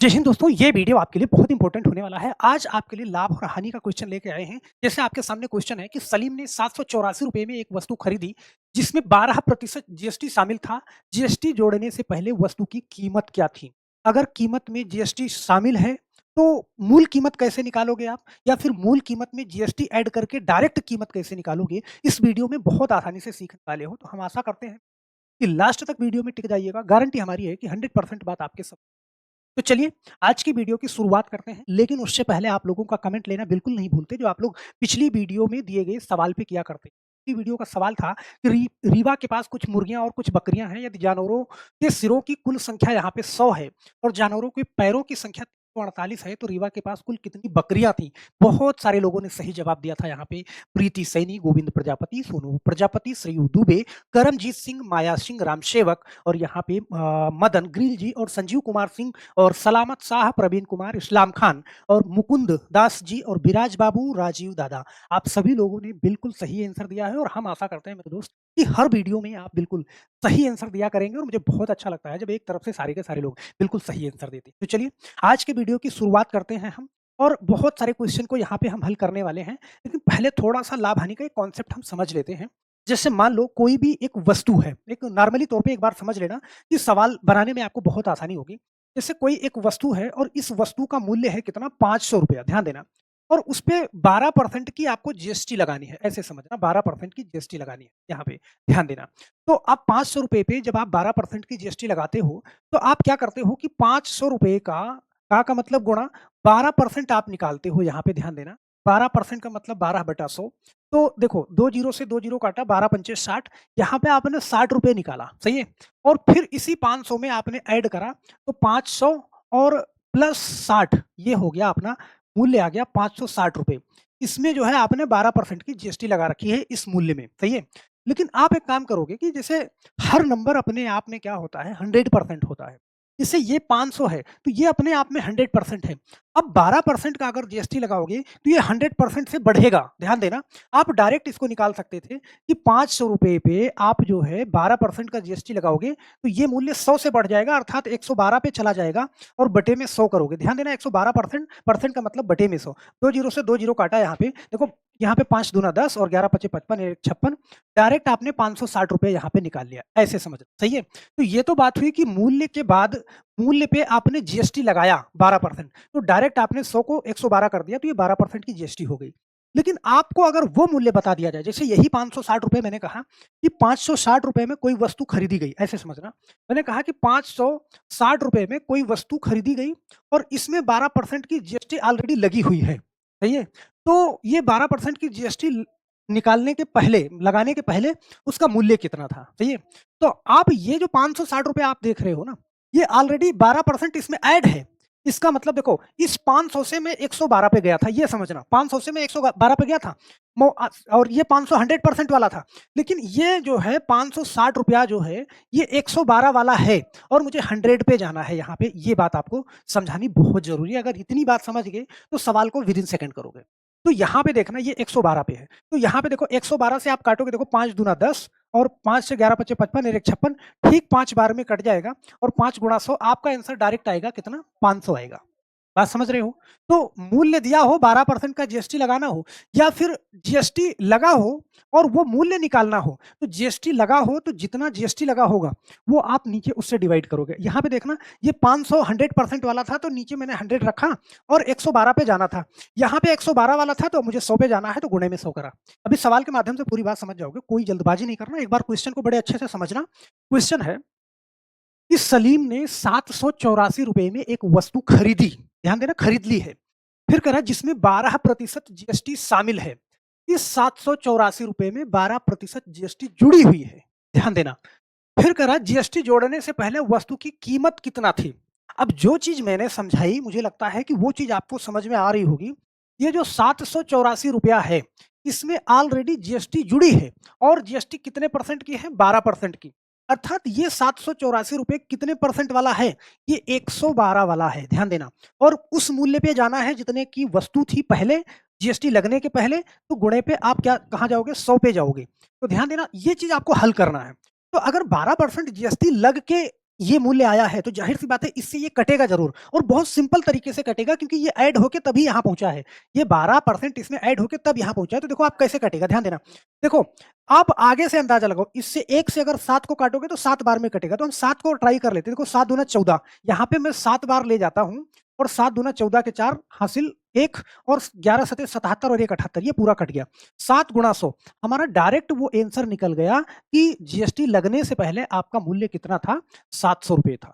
जय हिंद दोस्तों, ये वीडियो आपके लिए बहुत इंपॉर्टेंट होने वाला है। आज आपके लिए लाभ और हानि का क्वेश्चन लेके आए हैं। जैसे आपके सामने क्वेश्चन है कि सलीम ने ₹784 में एक वस्तु खरीदी, जिसमें 12% जीएसटी शामिल था। जीएसटी जोड़ने से पहले वस्तु की कीमत क्या थी? अगर कीमत में जीएसटी शामिल है, तो मूल कीमत कैसे निकालोगे आप? या फिर मूल कीमत में जीएसटी ऐड करके डायरेक्ट कीमत कैसे निकालोगे? इस वीडियो में बहुत आसानी से सीखने वाले हो। तो हम आशा करते हैं कि लास्ट तक वीडियो में टिक जाइएगा। गारंटी हमारी है कि 100% बात आपके सब। तो चलिए, आज की वीडियो की शुरुआत करते हैं, लेकिन उससे पहले आप लोगों का कमेंट लेना बिल्कुल नहीं भूलते, जो आप लोग पिछली वीडियो में दिए गए सवाल पे किया करते। पिछली वीडियो का सवाल था कि रीवा के पास कुछ मुर्गियाँ और कुछ बकरियाँ हैं, यदि जानवरों के सिरों की कुल संख्या यहाँ पे 100 है और जानवरों के पैरों की संख्या 348 है, तो रीवा के पास कुल कितनी बकरियाँ थी? बहुत सारे लोगों ने सही जवाब दिया था यहाँ पे। प्रीति सैनी, गोविंद प्रजापति, सोनू प्रजापति, श्रेयू दुबे, करमजीत सिंह, माया सिंह, राम सेवक और यहाँ पे मदन ग्रिल जी और संजीव कुमार सिंह और सलामत शाह, प्रवीण कुमार, इस्लाम खान और मुकुंद दास जी और विराज बाबू, राजीव दादा। आप सभी लोगों ने बिल्कुल सही आंसर दिया है और हम आशा करते हैं मेरे दोस्त कि हर वीडियो में आप बिल्कुल सही आंसर दिया करेंगे और मुझे बहुत अच्छा लगता है जब एक तरफ से सारे के सारे लोग बिल्कुल सही आंसर देते हैं। तो चलिए, आज के वीडियो की शुरुआत करते हैं हम और बहुत सारे क्वेश्चन को यहाँ पे हम हल करने वाले हैं। लेकिन पहले थोड़ा-सा लाभ हानि का एक कॉन्सेप्ट हम समझ लेते हैं। जैसे मान लो कोई भी एक वस्तु है, एक नॉर्मली तौर पे एक बार समझ लेना कि सवाल बनाने में आपको बहुत आसानी होगी। जैसे कोई एक वस्तु है और इस वस्तु का मूल्य है कितना? ₹500, ध्यान देना। और उसपे 12% की आपको जीएसटी लगानी है, ऐसे समझना 12% की जीएसटी लगानी है, यहाँ पे ध्यान देना। तो आप ₹500 पे जब आप 12% की जीएसटी लगाते हो, तो आप क्या करते हो कि ₹500 का मतलब गुणा 12% आप निकालते हो, यहाँ पे ध्यान देना। 12% का मतलब 12/100। तो देखो 2 जीरो से 2 जीरो काटा, 12 पंचे 60, यहाँ पे आपने ₹60 निकाला, सही है? और फिर इसी 500 में आपने ऐड करा, तो 500 और प्लस 60 ये हो गया अपना मूल्य आ गया ₹560। इसमें जो है आपने 12% की जीएसटी लगा रखी है इस मूल्य में, सही है? लेकिन आप एक काम करोगे कि जैसे हर नंबर अपने आप में क्या होता है 100% होता है। जैसे ये 500 है, तो ये अपने आप में 100% है। अब 12% का अगर जीएसटी लगाओगे, तो ये 100% से बढ़ेगा, ध्यान देना। आप डायरेक्ट इसको निकाल सकते थे कि ₹500 पे आप जो है 12% का जीएसटी लगाओगे, तो ये मूल्य 100 से बढ़ जाएगा, अर्थात 112 पे चला जाएगा और बटे में 100 करोगे। ध्यान देना 112% परसेंट का मतलब बटे में 100। 2 जीरो से 2 जीरो काटा यहाँ पे। देखो यहाँ पे 5 दूना 10 और 11 पचे 55, 1 56। डायरेक्ट आपने ₹560 यहाँ पे निकाल लिया, ऐसे समझना, सही है? तो ये तो बात हुई कि मूल्य के बाद मूल्य पे आपने जीएसटी लगाया 12%, तो डायरेक्ट आपने 100 को 112 कर दिया, तो ये 12% की जीएसटी हो गई। लेकिन आपको अगर वो मूल्य बता दिया जाए, जैसे यही ₹560 मैंने कहा कि ₹560 में कोई वस्तु खरीदी गई, ऐसे समझना। मैंने कहा कि ₹560 में कोई वस्तु खरीदी गई और इसमें 12% की जीएसटी ऑलरेडी लगी हुई है, सही है? तो ये 12% की जीएसटी निकालने के पहले, लगाने के पहले उसका मूल्य कितना था, सही है? तो आप ये जो ₹560 आप देख रहे हो ना, ये ऑलरेडी 12% इसमें ऐड है। इसका मतलब देखो, इस 500 से मैं 112 पे गया था, ये समझना। 500 से मैं 112 पे गया था। और ये 500 100% वाला था। लेकिन ये जो है ₹560 जो है, ये 112 वाला है और मुझे 100 पे जाना है यहाँ पे। ये बात आपको समझानी बहुत ज़रूरी है। अगर इतनी बात समझ गए, तो सवाल को विदिन सेकंड करोगे। तो यहाँ पे देखना, ये 112 पे है। तो यहाँ पे देखो 112 से आप काटोगे, देखो 5 दूना 10 और 5 से 11 पचे 55 और 1 56, ठीक 5 बार में कट जाएगा और 5 गुणा 100 आपका आंसर डायरेक्ट आएगा कितना? 500 आएगा। बात समझ रहे हो? तो मूल्य दिया हो, 12% का जीएसटी लगाना हो या फिर जीएसटी लगा हो और वो मूल्य निकालना हो, तो जीएसटी लगा हो तो जितना जीएसटी लगा होगा, वो आप नीचे उससे डिवाइड करोगे। यहाँ पे देखना, ये 500 100% वाला था, तो नीचे मैंने 100 रखा और 112 पे जाना था। यहाँ पे 112 वाला था, तो मुझे 100 पे जाना है, तो गुणे में 100 करा। अभी सवाल के माध्यम से पूरी बात समझ जाओगे, कोई जल्दबाजी नहीं करना, एक बार क्वेश्चन को बड़े अच्छे से समझना। क्वेश्चन है कि सलीम ने ₹784 में एक वस्तु खरीदी, ध्यान देना खरीद ली है। फिर करा जिसमें 12% जीएसटी शामिल है। इस ₹784 में 12% जीएसटी जुड़ी हुई है, ध्यान देना। फिर करा जीएसटी जोड़ने से पहले वस्तु की कीमत कितना थी? अब जो चीज़ मैंने समझाई, मुझे लगता है कि वो चीज़ आपको समझ में आ रही होगी। ये जो ₹784 है, इसमें ऑलरेडी जीएसटी जुड़ी है और जीएसटी कितने परसेंट की है? 12% की। अर्थात ये ₹784 कितने परसेंट वाला है? ये 112 वाला है, ध्यान देना। और उस मूल्य पे जाना है जितने की वस्तु थी पहले, जीएसटी लगने के पहले, तो गुणे पे आप क्या कहाँ जाओगे? 100 पे जाओगे। तो ध्यान देना, ये चीज़ आपको हल करना है। तो अगर 12% जीएसटी लग के ये मूल्य आया है, तो ज़ाहिर-सी बात है इससे ये कटेगा ज़रूर और बहुत सिंपल तरीके से कटेगा क्योंकि ये ऐड होके तभी यहाँ पहुँचा है। ये 12% इसमें ऐड होके तब यहाँ पहुँचा है, तो देखो आप कैसे कटेगा, ध्यान देना। देखो, आप आगे से अंदाज़ा लगाओ, इससे 1 से अगर 7 को काटोगे तो 7 बार में कटेगा, तो हम 7 को ट्राई कर लेते हैं। देखो 7 दूना 14, यहाँ पे मैं 7 बार ले जाता हूँ और 7 दूना 14 के 4 हासिल 1 और 11 सते 77 और 1 78, ये पूरा कट गया। 7 गुणा 100, हमारा डायरेक्ट वो आंसर निकल गया कि जीएसटी लगने से पहले आपका मूल्य कितना था? ₹700 था।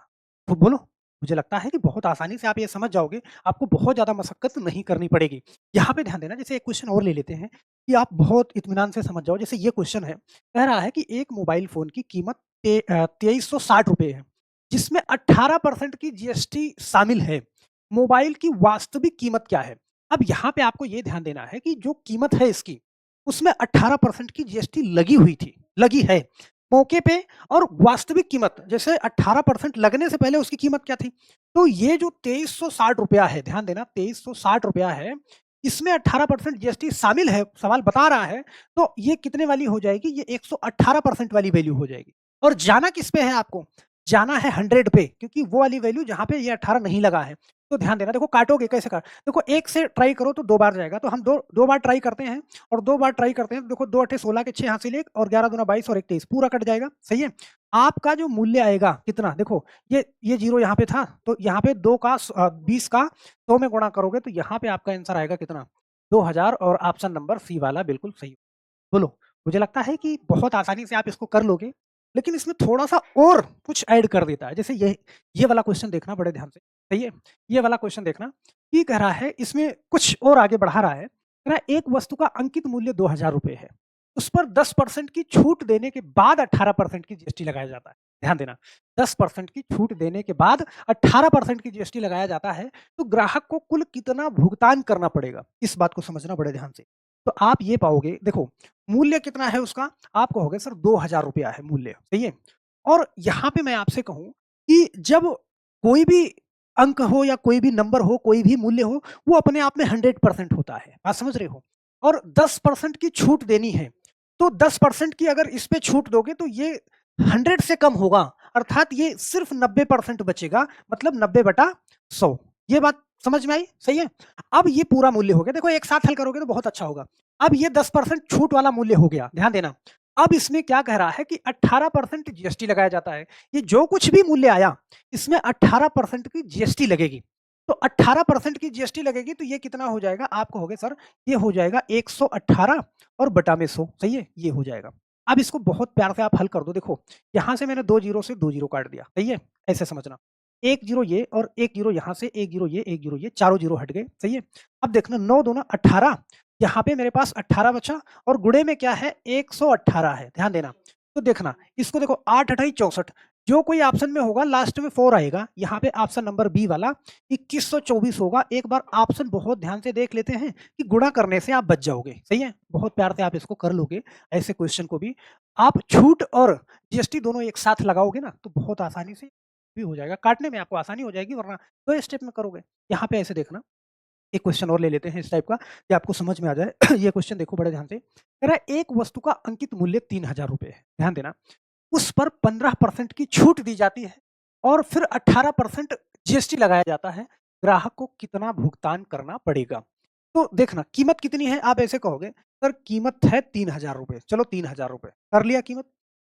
तो बोलो, मुझे लगता है कि बहुत आसानी से आप ये समझ जाओगे, आपको बहुत ज़्यादा मशक्कत नहीं करनी पड़ेगी। यहाँ पे ध्यान देना, जैसे एक क्वेश्चन और ले लेते हैं कि आप बहुत इत्मीनान से समझ जाओ। जैसे ये क्वेश्चन है, कह रहा है कि एक मोबाइल फ़ोन की कीमत ₹2360 है, जिसमें 18% की जीएसटी शामिल है। मोबाइल की वास्तविक कीमत क्या है? अब यहाँ पे आपको ये ध्यान देना है कि जो कीमत है इसकी, उसमें 18% की जीएसटी लगी हुई थी, लगी है। मौके पे और वास्तविक कीमत, जैसे 18% लगने से पहले उसकी कीमत क्या थी? तो ये जो ₹2360 है, ध्यान देना ₹2360 है, इसमें 18% जीएसटी शामिल है, सवाल बता रहा है, तो ये कितने वाली हो जाएगी? ये 118% वाली वैल्यू हो जाएगी। और जाना किस पे है आपको? जाना है 100 पे, क्योंकि वो वाली वैल्यू जहाँ पे ये 18 नहीं लगा है। तो ध्यान देना, देखो काटोगे कैसे देखो 1 से ट्राई करो तो 2 बार जाएगा, तो हम 2 बार ट्राई करते हैं और 2 बार ट्राई करते हैं, तो देखो 2 अट्ठे 16 के 6 हासिल 1 और 11 दूना 22 और 1 23, पूरा कट जाएगा, सही है? आपका जो मूल्य आएगा कितना? देखो ये 0 यहाँ पे था, तो यहाँ पे 20 का 100 में गुणा करोगे तो यहाँ पे आपका आंसर आएगा कितना? 2000, और ऑप्शन नंबर सी वाला बिल्कुल सही। बोलो, मुझे लगता है कि बहुत आसानी से आप इसको कर लोगे, लेकिन इसमें थोड़ा-सा और कुछ ऐड कर देता है। जैसे ये वाला क्वेश्चन देखना बड़े ध्यान से, सही है? ये वाला क्वेश्चन देखना, ये कह रहा है, इसमें कुछ और आगे बढ़ा रहा है, कह रहा है एक वस्तु का अंकित मूल्य ₹2000 है। उस पर 10% की छूट देने के बाद 18% की जीएसटी लगाया जाता है। ध्यान देना, 10% की छूट देने के बाद 18% की जीएसटी लगाया जाता है, तो ग्राहक को कुल कितना भुगतान करना पड़ेगा? इस बात को समझना बड़े ध्यान से। तो आप ये पाओगे, देखो मूल्य कितना है उसका? आप कहोगे सर ₹2000 है मूल्य, सही है? और यहाँ पे मैं आपसे कहूँ कि जब कोई भी अंक हो या कोई भी नंबर हो, कोई भी मूल्य हो, वो अपने आप में 100% होता है। बात समझ रहे हो? और 10% की छूट देनी है, तो 10% की अगर इस पे छूट दोगे तो ये 100 से कम होगा, अर्थात ये सिर्फ 90% बचेगा, मतलब 90/100। ये बात समझ में आई? सही है? अब ये पूरा मूल्य हो गया। देखो एक साथ हल करोगे तो बहुत अच्छा होगा। अब ये 10% छूट वाला मूल्य हो गया, ध्यान देना। अब इसमें क्या कह रहा है कि 18% जीएसटी लगाया जाता है। ये जो कुछ भी मूल्य आया, इसमें 18% की जीएसटी लगेगी। तो 18% की जीएसटी लगेगी तो ये कितना हो जाएगा? आप कहोगे सर ये हो जाएगा 118 और बटा में 100, सही है? ये हो जाएगा। अब इसको बहुत प्यार से आप हल कर दो। देखो, यहाँ से मैंने 2 जीरो से 2 जीरो काट दिया, सही है? ऐसे समझना। 1 जीरो ये और 1 जीरो यहाँ से, 1 जीरो ये, 1 जीरो ये, चारों जीरो हट गए, सही है? अब देखना 9 दूना 18, यहाँ पे मेरे पास 18 बचा और गुणे में क्या है? 118 है, ध्यान देना। तो देखना, इसको देखो 8 अठाई 64, जो कोई ऑप्शन में होगा लास्ट में 4 आएगा। यहाँ पे ऑप्शन नंबर बी वाला 2124 होगा। एक बार ऑप्शन बहुत ध्यान से देख लेते हैं कि गुणा करने से आप बच जाओगे, सही है? बहुत प्यार से आप इसको कर लोगे। ऐसे क्वेश्चन को भी आप छूट और जीएसटी दोनों एक साथ लगाओगे ना, तो बहुत आसानी से भी हो जाएगा। काटने में आपको आसानी हो जाएगी, वरना 2 स्टेप में करोगे। यहाँ पे ऐसे देखना, एक क्वेश्चन और ले लेते हैं इस टाइप का कि आपको समझ में आ जाए। ये क्वेश्चन देखो बड़े ध्यान से। कह रहा है एक वस्तु का अंकित मूल्य ₹3000 है। ध्यान देना, उस पर 15% की छूट दी जाती है और फिर 18% जीएसटी लगाया जाता है। ग्राहक को कितना भुगतान करना पड़ेगा? तो देखना कीमत कितनी है, आप ऐसे कहोगे सर कीमत है ₹3000, चलो ₹3000 कर लिया कीमत।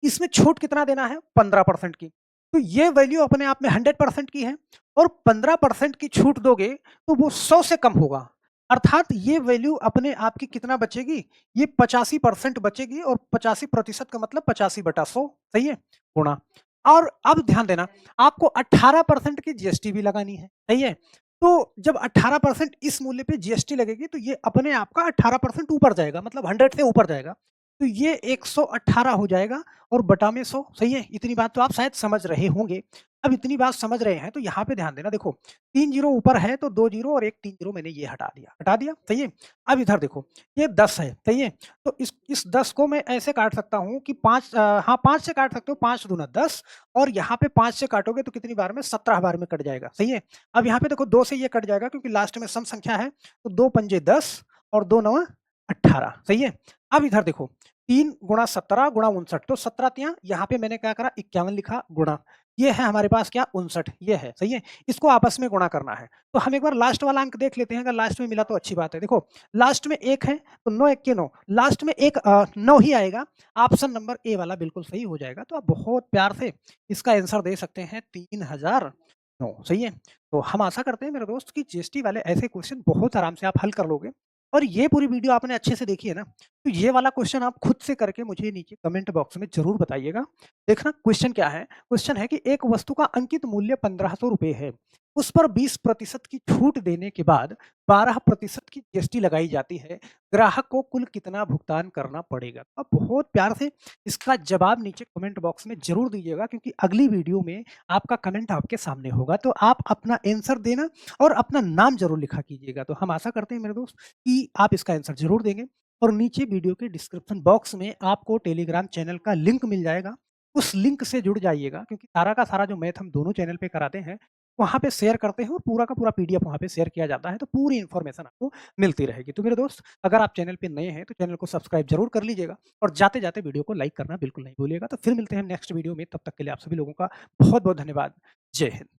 इसमें छूट कितना देना है? 15% की। तो ये वैल्यू अपने आप में 100% की है और 15% की छूट दोगे तो वो 100 से कम होगा। अर्थात ये वैल्यू अपने आप की कितना बचेगी? ये 85% बचेगी और 85% का मतलब 85/100, सही है? गुणा, और अब ध्यान देना, आपको 18% की जीएसटी भी लगानी है, सही है? तो जब 18% इस मूल्य पे जीएसटी लगेगी तो ये अपने आप का 18% ऊपर जाएगा, मतलब 100 से ऊपर जाएगा। तो ये 118 हो जाएगा और बटा में 100, सही है? इतनी बात तो आप शायद समझ रहे होंगे। अब इतनी बात समझ रहे हैं तो यहाँ पे ध्यान देना, देखो 3 जीरो ऊपर है तो 2 जीरो और 1 3 जीरो मैंने ये हटा दिया, सही है? अब इधर देखो, ये 10 है, सही है? तो इस 10 को मैं ऐसे काट सकता हूँ कि 5 से काट सकते हो, 5 दूना 10, और यहाँ पे 5 से काटोगे तो कितनी बार में? 17 बार में कट जाएगा, सही है? अब यहाँ पे देखो 2 से ये कट जाएगा क्योंकि लास्ट में सम संख्या है, तो 2 पंजे 10 और 2 नवा 18, सही है? अब इधर देखो 3 गुणा 17 गुणा 59, तो 17 तियाँ यहाँ पे मैंने क्या करा 51 लिखा गुणा, ये है हमारे पास क्या 59 ये है, सही है? इसको आपस में गुणा करना है। तो हम एक बार लास्ट वाला अंक देख लेते हैं, अगर लास्ट में मिला तो अच्छी बात है। देखो लास्ट में 1 है, तो 9 1 के 9 लास्ट में 9 ही आएगा। ऑप्शन नंबर ए वाला बिल्कुल सही हो जाएगा। तो आप बहुत प्यार से इसका आंसर दे सकते हैं 3009 सही है? तो हम आशा करते हैं मेरे दोस्त कि जीएसटी वाले ऐसे क्वेश्चन बहुत आराम से आप हल कर लोगे और ये पूरी वीडियो आपने अच्छे से देखी है ना, तो ये वाला क्वेश्चन आप खुद से करके मुझे नीचे कमेंट बॉक्स में ज़रूर बताइएगा। देखना क्वेश्चन क्या है? क्वेश्चन है कि एक वस्तु का अंकित मूल्य ₹1500 है। उस पर 20% की छूट देने के बाद 12% की जीएसटी लगाई जाती है। ग्राहक को कुल कितना भुगतान करना पड़ेगा? आप बहुत प्यार से इसका जवाब नीचे कमेंट बॉक्स में ज़रूर दीजिएगा क्योंकि अगली वीडियो में आपका कमेंट आपके सामने होगा। तो आप अपना आंसर देना और अपना नाम ज़रूर लिखा कीजिएगा। तो हम आशा करते हैं मेरे दोस्त कि आप इसका आंसर ज़रूर देंगे और नीचे वीडियो के डिस्क्रिप्शन बॉक्स में आपको टेलीग्राम चैनल का लिंक मिल जाएगा। उस लिंक से जुड़ जाइएगा क्योंकि सारा का सारा जो मैथ हम दोनों चैनल पे कराते हैं, वहाँ पे शेयर करते हैं और पूरा का पूरा पीडीएफ वहाँ पे शेयर किया जाता है, तो पूरी इन्फॉर्मेशन आपको मिलती रहेगी। तो मेरे दोस्त अगर आप चैनल पे नए हैं, तो चैनल को सब्सक्राइब ज़रूर कर लीजिएगा और जाते-जाते वीडियो को लाइक करना बिल्कुल नहीं भूलिएगा। तो फिर मिलते हैं नेक्स्ट वीडियो में, तब तक के लिए आप सभी लोगों का बहुत-बहुत धन्यवाद। जय हिंद।